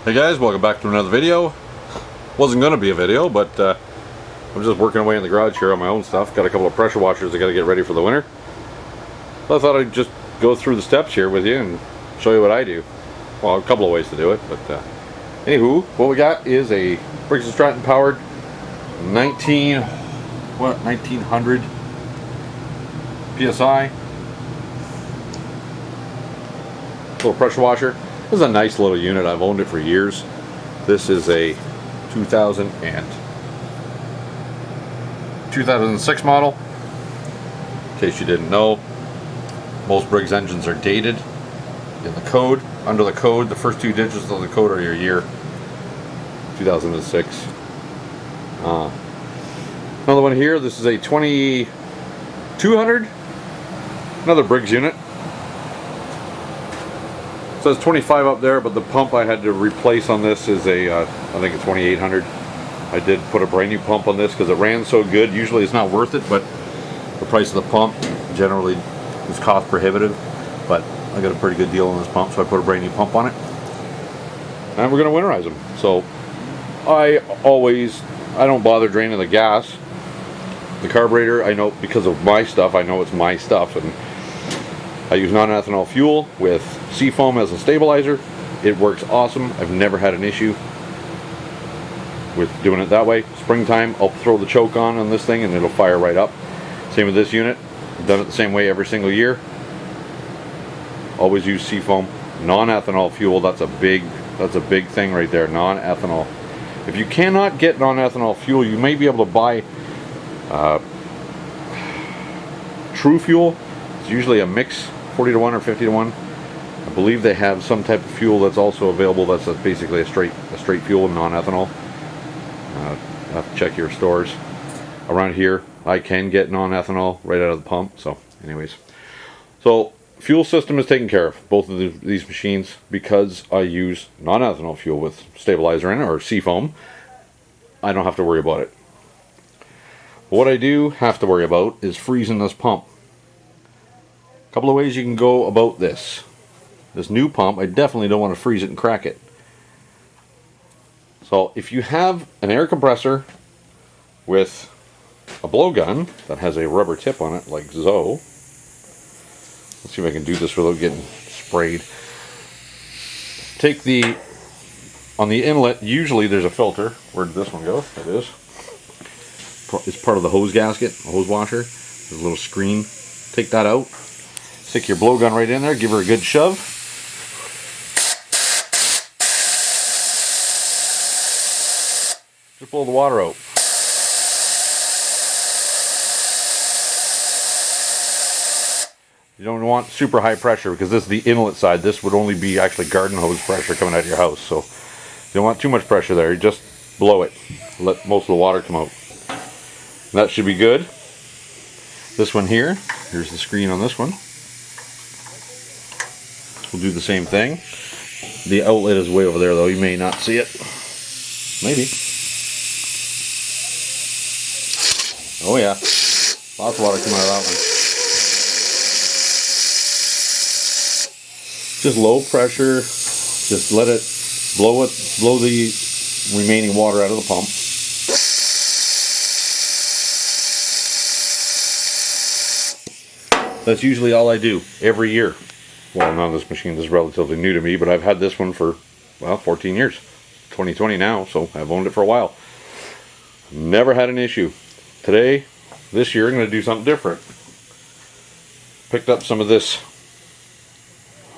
Hey guys, welcome back to another video. Wasn't going to be a video, but I'm just working away in the garage here on my own stuff. Got a couple of pressure washers I got to get ready for the winter. So I thought I'd just go through the steps here with you and show you what I do. Well, a couple of ways to do it, but anywho, what we got is a Briggs & Stratton powered 1900 PSI little pressure washer. This is a nice little unit. I've owned it for years. This is a 2006 model. In case you didn't know, most Briggs engines are dated in the code. Under the code, the first two digits of the code are your year. 2006. Another one here. This is a 2200. Another Briggs unit. It says 25 up there, but the pump I had to replace on this is a I think a 2800. I did put a brand new pump on this because it ran so good. Usually it's not worth it, but the price of the pump generally is cost prohibitive. But I got a pretty good deal on this pump, so I put a brand new pump on it. And we're going to winterize them. So I don't bother draining the gas. The carburetor, I know because of my stuff, I know it's my stuff, and I use non-ethanol fuel with seafoam as a stabilizer. It works awesome. I've never had an issue with doing it that way. Springtime, I'll throw the choke on this thing and it'll fire right up. Same with this unit. I've done it the same way every single year. Always use seafoam. Non-ethanol fuel, that's a big thing right there, non-ethanol. If you cannot get non-ethanol fuel, you may be able to buy True Fuel. It's usually a mix, 40-to-1 or 50-to-1. I believe they have some type of fuel that's also available that's basically a straight fuel, non-ethanol. You have to check your stores. Around here, I can get non-ethanol right out of the pump. So, anyways, so fuel system is taken care of, both of these machines, because I use non-ethanol fuel with stabilizer in it, or seafoam. I don't have to worry about it. What I do have to worry about is freezing this pump. A couple of ways you can go about this. This new pump, I definitely don't want to freeze it and crack it. So if you have an air compressor with a blowgun that has a rubber tip on it, like so. Let's see if I can do this without getting sprayed. On the inlet, usually there's a filter. Where did this one go? It is. It's part of the hose gasket, the hose washer. There's a little screen. Take that out. Stick your blowgun right in there. Give her a good shove. Just blow the water out. You don't want super high pressure because this is the inlet side. This would only be actually garden hose pressure coming out of your house. So you don't want too much pressure there. You just blow it. Let most of the water come out. And that should be good. This one here, here's the screen on this one. We'll do the same thing. The outlet is way over there though. You may not see it. Maybe. Oh yeah. Lots of water coming out of that one. Just low pressure, just let it blow the remaining water out of the pump. That's usually all I do every year. Well, now this machine is relatively new to me, but I've had this one for, well, 14 years. 2020 now, so I've owned it for a while. Never had an issue. This year, I'm going to do something different. Picked up some of this.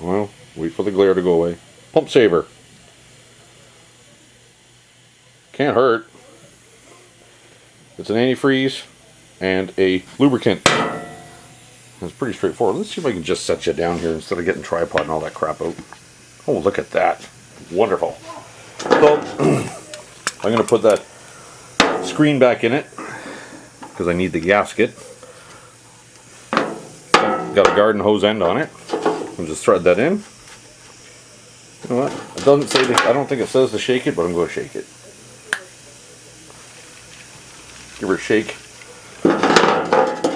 Well, wait for the glare to go away. Pump saver. Can't hurt. It's an antifreeze and a lubricant. It's pretty straightforward. Let's see if I can just set you down here instead of getting tripod and all that crap out. Oh, look at that. Wonderful. So, I'm going to put that screen back in it because I need the gasket. Got a garden hose end on it. I'll just thread that in. You know what? It doesn't say I don't think it says to shake it, but I'm going to shake it. Give her a shake.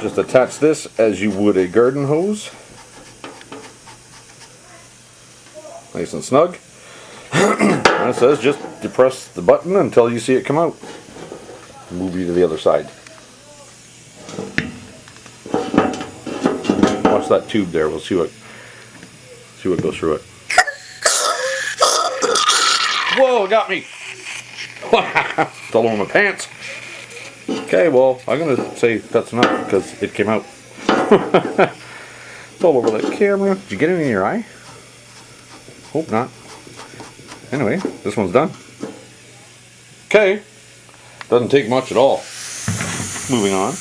Just attach this as you would a garden hose. Nice and snug. it says just depress the button until you see it come out. Move you to the other side. Watch that tube there. We'll see what goes through it. Whoa, it got me! It's all over my pants. Okay, well, I'm gonna say that's enough because it came out. It's all over that camera. Did you get it in your eye? Hope not. Anyway, this one's done. Okay. Doesn't take much at all. Moving on.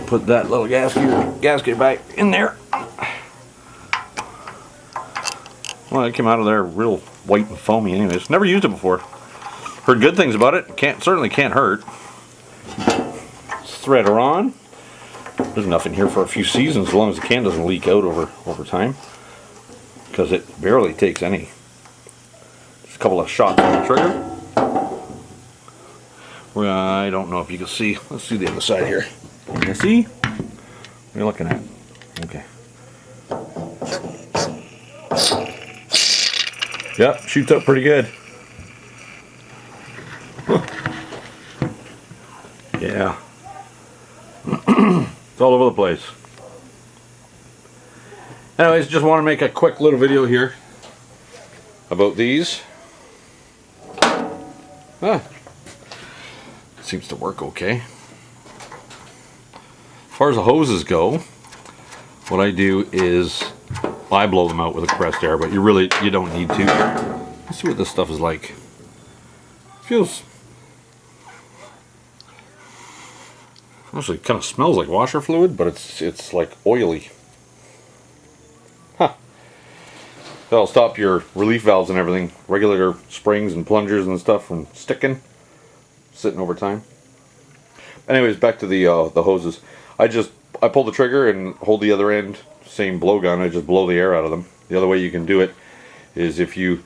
Put that little gasket back in there. Well, it came out of there real white and foamy anyways. Never used it before. Heard good things about it. Certainly can't hurt. Thread her on. There's enough in here for a few seasons as long as the can doesn't leak out over time. Because it barely takes any. Just a couple of shots on the trigger. Well, I don't know if you can see. Let's see the other side here. Can you see? What are you looking at? Okay. Yep, shoots up pretty good. Yeah. It's all over the place. Anyways, just want to make a quick little video here about these. Seems to work okay. As far as the hoses go, what I do is I blow them out with a compressed air, but you don't need to. Let's see what this stuff is like. Feels actually kind of smells like washer fluid, but it's like oily. Huh. That'll stop your relief valves and everything, regulator springs and plungers and stuff from sitting over time. Anyways, back to the hoses. I pull the trigger and hold the other end, same blowgun. I just blow the air out of them. The other way you can do it is if you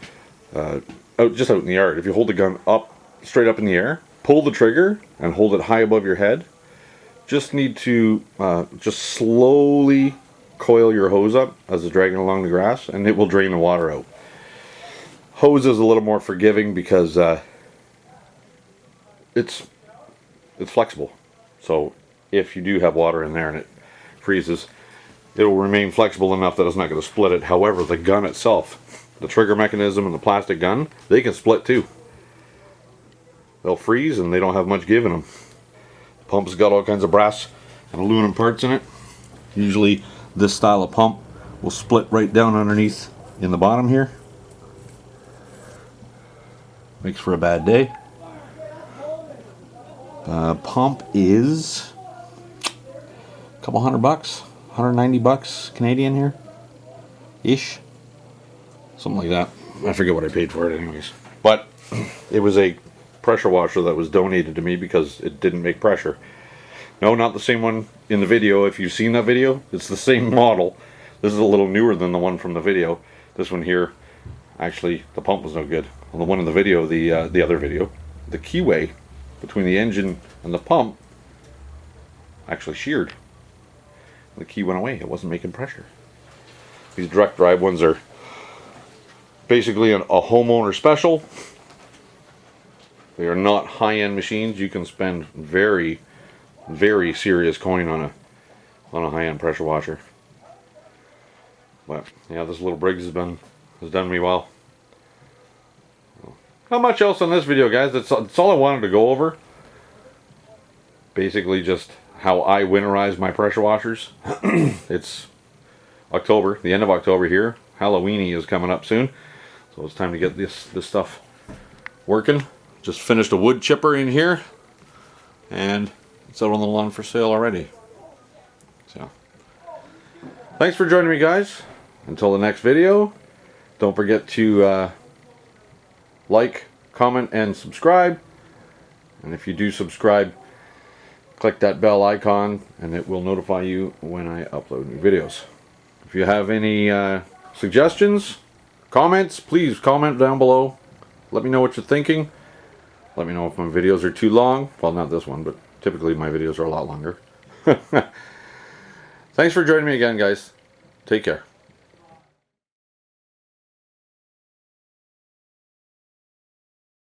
just out in the yard, if you hold the gun up straight up in the air, pull the trigger and hold it high above your head. Just need to just slowly coil your hose up as it's dragging along the grass, and it will drain the water out. Hose is a little more forgiving because it's flexible. So if you do have water in there and it freezes, it will remain flexible enough that it's not going to split it. However, the gun itself, the trigger mechanism and the plastic gun, they can split too. They'll freeze and they don't have much give in them. The pump's got all kinds of brass and aluminum parts in it. Usually this style of pump will split right down underneath in the bottom here. Makes for a bad day. Pump is a couple $100, $190 Canadian here, ish, something like that. I forget what I paid for it, anyways. But it was a pressure washer that was donated to me because it didn't make pressure. No, not the same one in the video. If you've seen that video, it's the same model. This is a little newer than the one from the video. This one here, actually, the pump was no good. Well, the one in the video, the other video, the keyway between the engine and the pump actually sheared. The key went away. It wasn't making pressure. These direct drive ones are basically a homeowner special. They are not high-end machines. You can spend very, very serious coin on a high-end pressure washer. But yeah, this little Briggs has done me well. Not much else on this video, guys. That's all I wanted to go over. Basically just how I winterize my pressure washers. It's October, the end of October here. Halloweeny is coming up soon. So it's time to get this stuff working. Just finished a wood chipper in here. And it's out on the lawn for sale already. So, thanks for joining me, guys. Until the next video, don't forget to like, comment, and subscribe. And if you do subscribe, click that bell icon and it will notify you when I upload new videos. If you have any suggestions, comments, please comment down below. Let me know what you're thinking. Let me know if my videos are too long. Well, not this one, but typically my videos are a lot longer. Thanks for joining me again, guys. Take care.